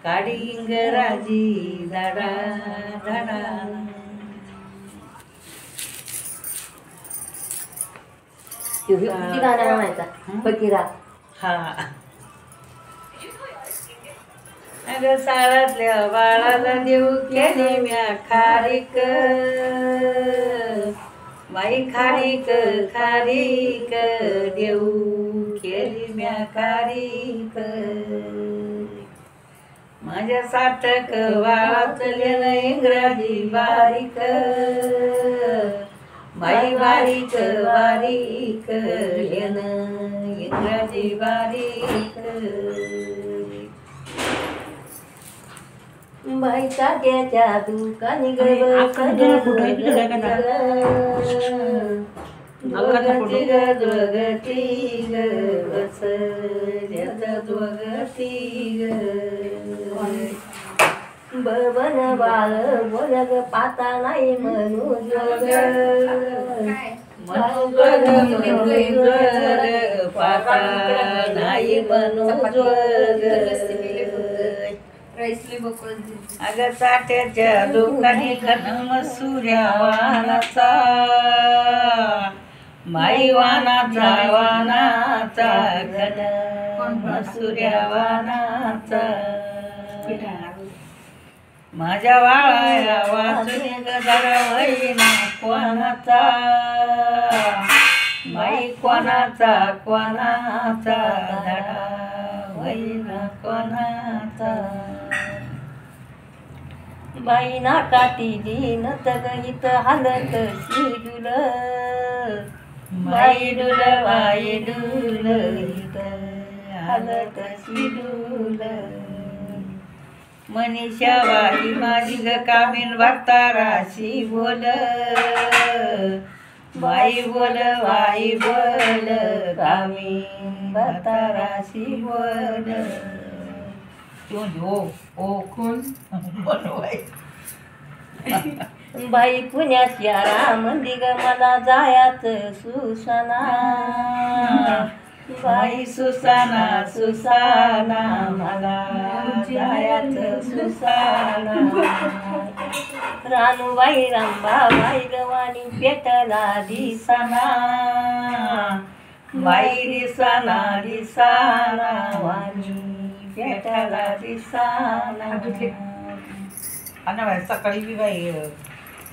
काळी इंगराजी झाडा झाडा गाणं म्हणायचा फकीरा. हा अगं साळातल्या बाळाला देऊ केली म्या खारीक बाई खारीक खारीक देऊ केली म्या खारीक माझ्या साठक बाळातले इंग्रजी बारीक बाई बारीक बारीक लेन इंग्रजी बारीक बाई ताट्याच्या दुकानी बबन बाळ बोलग पाता नाही म्हणू जोग पाता नाही म्हणू जोग अगं ताट्याच्या दुकानी मसुऱ्या वानाचा माई वानाचा वानाचा मसुऱ्या वानाचा माझ्या वाळाया वाचून गजरा वैना कोणाचा माई कोणाचा कोणाचा धडा वैना कोणाचा बाई नाकाती दिनत गीत हालत शिडुल बाई डुल बाई डुल हालत शिडुल मनीषा बाई माझी ग कामीन वाताराशी बोल बाई बोल बाई बोल कामीन वाताराशी बोल कोण बाई पुण्यात यारा मंदी ग मला जायाच सुसना बाई सुसाना सुसाना मला जायाच सुसाना रानूबाई रामबाबाई गवानी पेटला दिसना बाई दिसाना दिसाना वाणी पेटाला दिसाना. आणि सकाळी बी बाई